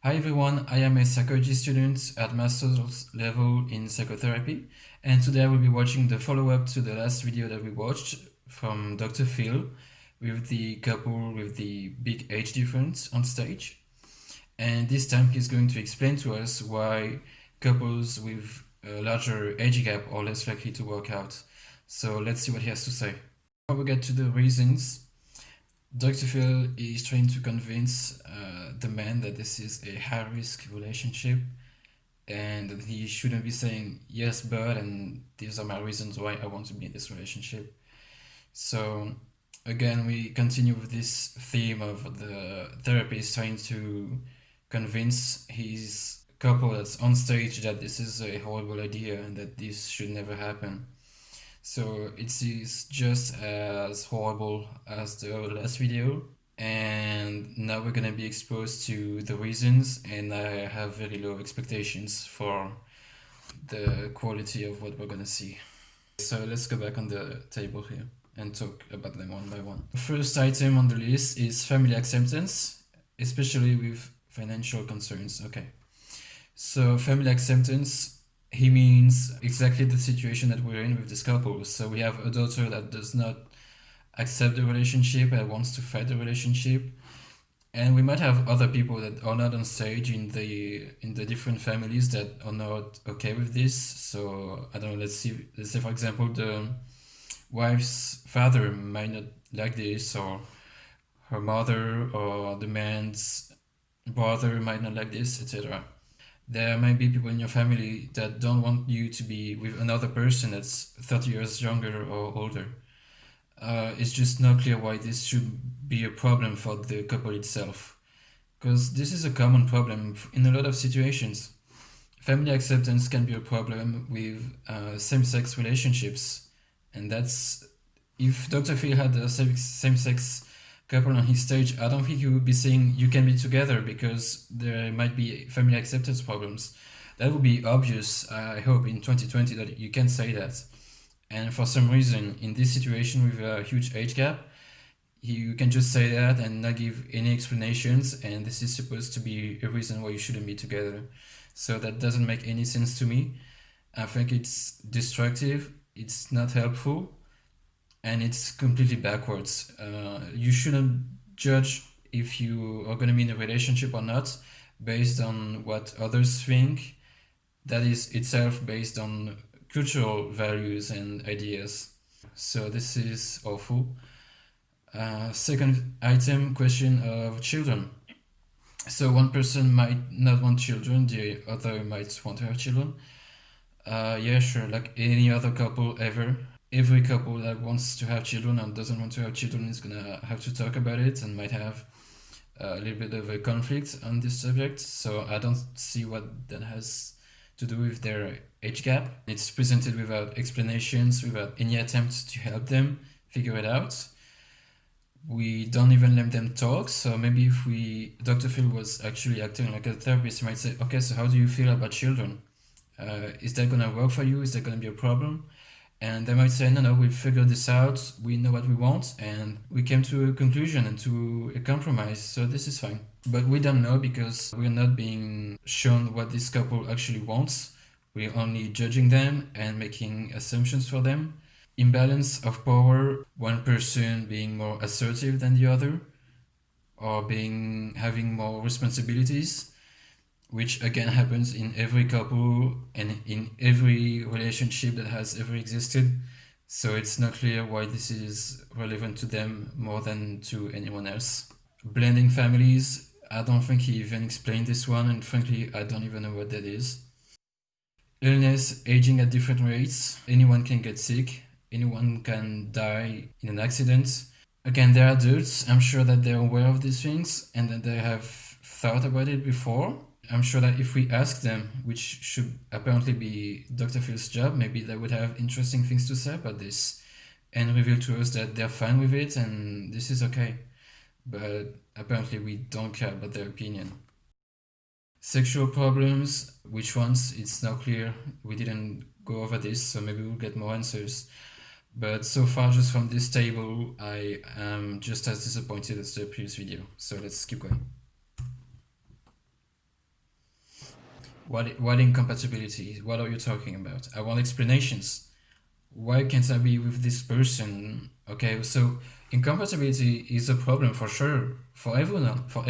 Hi everyone, I am a psychology student at master's level in psychotherapy, and today I will be watching the follow-up to the last video that we watched from Dr. Phil with the couple with the big age difference on stage. And this time he's going to explain to us why couples with a larger age gap are less likely to work out. So let's see what he has to say. Before we get to the reasons, Dr. Phil is trying to convince the man that this is a high risk relationship and that he shouldn't be saying, yes, but, and these are my reasons why I want to be in this relationship. So, again, we continue with this theme of the therapist trying to convince his couple that's on stage that this is a horrible idea and that this should never happen. So it is just as horrible as the last video. And now we're gonna be exposed to the reasons, and I have very low expectations for the quality of what we're gonna see. So let's go back on the table here and talk about them one by one. The first item on the list is family acceptance, especially with financial concerns. Okay. So family acceptance, he means exactly the situation that we're in with this couple. So we have a daughter that does not accept the relationship and wants to fight the relationship. And we might have other people that are not on stage in the different families that are not okay with this. So I don't know, let's say for example the wife's father might not like this, or her mother or the man's brother might not like this, etc. There might be people in your family that don't want you to be with another person that's 30 years younger or older. It's just not clear why this should be a problem for the couple itself. Because this is a common problem in a lot of situations. Family acceptance can be a problem with same-sex relationships. And that's, if Dr. Phil had a same-sex couple on his stage, I don't think he would be saying you can be together because there might be family acceptance problems. That would be obvious, I hope, in 2020 that you can say that. And for some reason, in this situation with a huge age gap, you can just say that and not give any explanations, and this is supposed to be a reason why you shouldn't be together. So that doesn't make any sense to me. I think it's destructive, it's not helpful, and it's completely backwards. You shouldn't judge if you are going to be in a relationship or not based on what others think. That is itself based on cultural values and ideas. So this is awful. Second item, question of children. So one person might not want children, the other might want to have children. Yeah, sure, like any other couple ever. Every couple that wants to have children and doesn't want to have children is gonna have to talk about it and might have a little bit of a conflict on this subject. So I don't see what that has to do with their age gap. It's presented without explanations, without any attempt to help them figure it out. We don't even let them talk. So maybe if Dr. Phil was actually acting like a therapist, he might say, okay, so how do you feel about children? Is that gonna work for you? Is that gonna be a problem? And they might say, no, no, we've figured this out. We know what we want, and we came to a conclusion and to a compromise. So this is fine. But we don't know because we're not being shown what this couple actually wants. We're only judging them and making assumptions for them. Imbalance of power, one person being more assertive than the other, or having more responsibilities, which again happens in every couple and in every relationship that has ever existed. So it's not clear why this is relevant to them more than to anyone else. Blending families, I don't think he even explained this one, and frankly, I don't even know what that is. Illness, aging at different rates, anyone can get sick, anyone can die in an accident. Again, they're adults. I'm sure that they're aware of these things and that they have thought about it before. I'm sure that if we ask them, which should apparently be Dr. Phil's job, maybe they would have interesting things to say about this and reveal to us that they're fine with it and this is okay. But apparently we don't care about their opinion. Sexual problems, which ones? It's not clear. We didn't go over this, so maybe we'll get more answers. But so far, just from this table, I am just as disappointed as the previous video. So let's keep going. What incompatibility? What are you talking about? I want explanations. Why can't I be with this person? Okay, so incompatibility is a problem for sure for everyone, for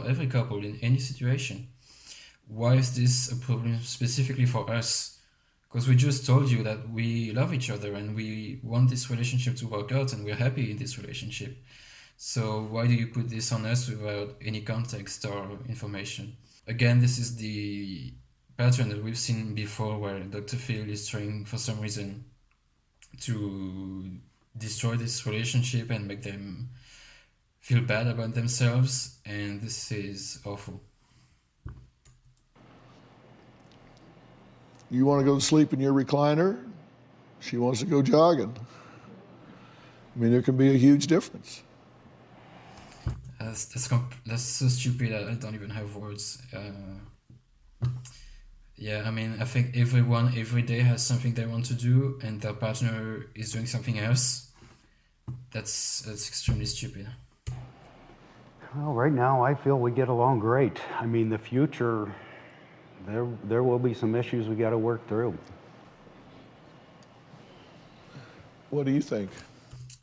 every couple in any situation. Why is this a problem specifically for us? Because we just told you that we love each other and we want this relationship to work out and we're happy in this relationship. So why do you put this on us without any context or information? Again, this is the pattern that we've seen before where Dr. Phil is trying for some reason to destroy this relationship and make them feel bad about themselves, and this is awful. You want to go to sleep in your recliner? She wants to go jogging. I mean, there can be a huge difference. That's so stupid. I don't even have words. Yeah, I mean, I think everyone every day has something they want to do, and their partner is doing something else. That's extremely stupid. Well, right now I feel we get along great. I mean, the future, there will be some issues we got to work through. What do you think?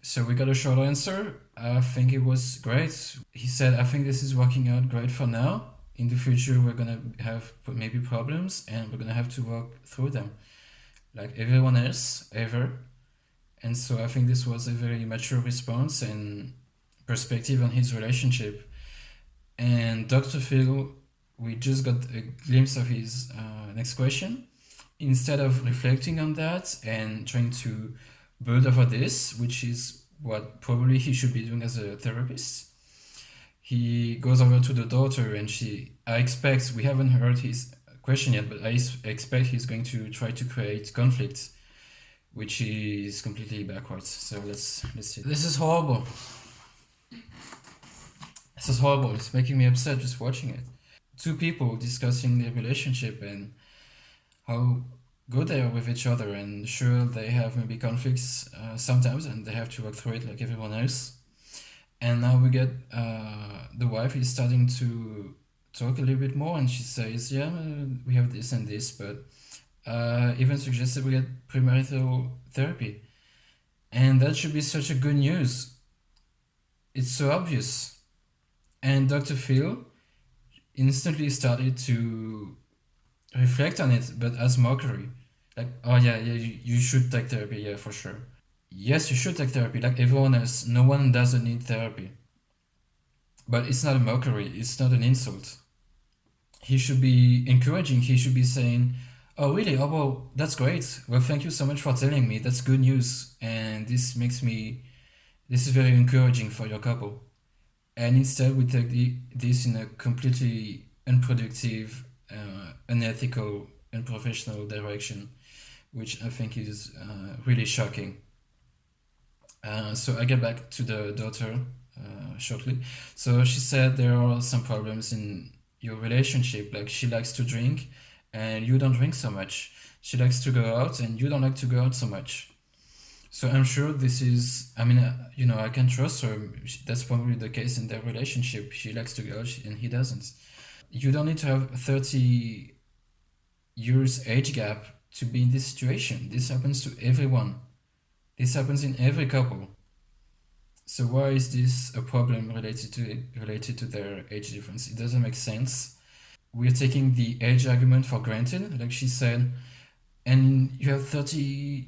So we got a short answer. I think it was great. He said, I think this is working out great for now. In the future, we're gonna have maybe problems and we're gonna have to work through them like everyone else ever. And so I think this was a very mature response and perspective on his relationship. And Dr. Phil, we just got a glimpse of his next question. Instead of reflecting on that and trying to build over this, which is what probably he should be doing as a therapist, he goes over to the daughter and I expect, we haven't heard his question yet, but I expect he's going to try to create conflict, which is completely backwards. So let's see. This is horrible. This is horrible. It's making me upset just watching it. Two people discussing their relationship and how good they are with each other, and sure, they have maybe conflicts sometimes and they have to work through it like everyone else. And now we get the wife is starting to talk a little bit more, and she says, yeah, we have this and this, but even suggested we get premarital therapy. And that should be such a good news. It's so obvious. And Dr. Phil instantly started to reflect on it, but as mockery. Like, oh yeah, you should take therapy, yeah, for sure. Yes, you should take therapy, like everyone else. No one doesn't need therapy. But it's not a mockery, it's not an insult. He should be encouraging, he should be saying, oh really, oh well, that's great. Well, thank you so much for telling me, that's good news. And this is very encouraging for your couple. And instead we take this in a completely unproductive, unethical, unprofessional direction, which I think is really shocking. So I get back to the daughter shortly. So she said there are some problems in your relationship, like she likes to drink and you don't drink so much. She likes to go out and you don't like to go out so much. So I'm sure this is, I mean, I can trust her. That's probably the case in their relationship. She likes to go out and he doesn't. You don't need to have 30 years age gap to be in this situation. This happens to everyone. This happens in every couple. So why is this a problem related to their age difference? It doesn't make sense. We're taking the age argument for granted, like she said, and you have 30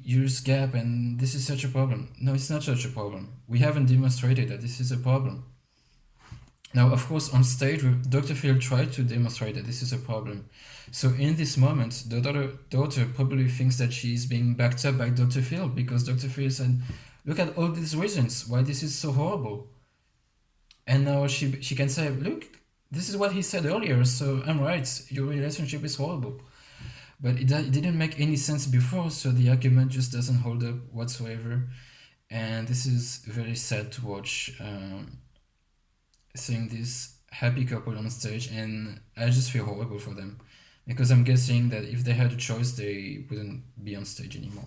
years gap and this is such a problem. No, it's not such a problem. We haven't demonstrated that this is a problem. Now, of course, on stage, Dr. Phil tried to demonstrate that this is a problem. So in this moment, the daughter probably thinks that she's being backed up by Dr. Phil because Dr. Phil said, look at all these reasons why this is so horrible. And now she can say, look, this is what he said earlier, so I'm right, your relationship is horrible. But it didn't make any sense before, so the argument just doesn't hold up whatsoever. And this is very sad to watch. Seeing this happy couple on stage, and I just feel horrible for them because I'm guessing that if they had a choice, they wouldn't be on stage anymore.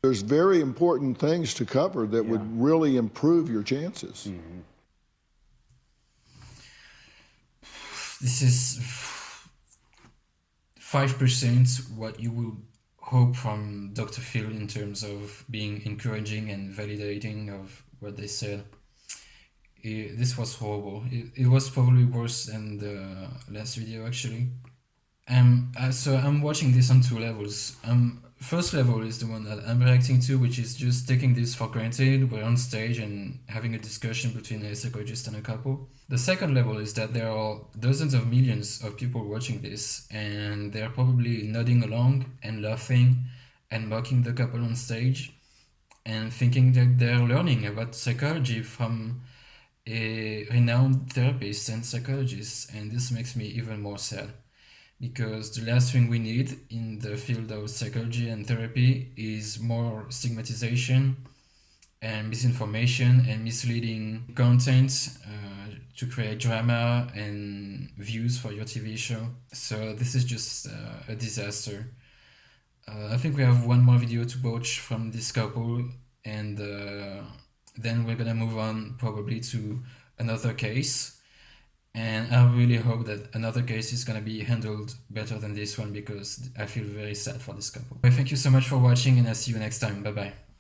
There's very important things to cover that would really improve your chances. This is 5% what you would hope from Dr. Phil in terms of being encouraging and validating of what they said. This was horrible. It was probably worse than the last video actually. So I'm watching this on two levels. First level is the one that I'm reacting to, which is just taking this for granted. We're on stage and having a discussion between a psychologist and a couple. The second level is that there are dozens of millions of people watching this, and they're probably nodding along and laughing and mocking the couple on stage and thinking that they're learning about psychology from a renowned therapist and psychologist, and this makes me even more sad. Because the last thing we need in the field of psychology and therapy is more stigmatization and misinformation and misleading content to create drama and views for your TV show. So this is just a disaster. I think we have one more video to watch from this couple, and then we're gonna move on probably to another case. And I really hope that another case is going to be handled better than this one, because I feel very sad for this couple. Thank you so much for watching, and I'll see you next time. Bye bye.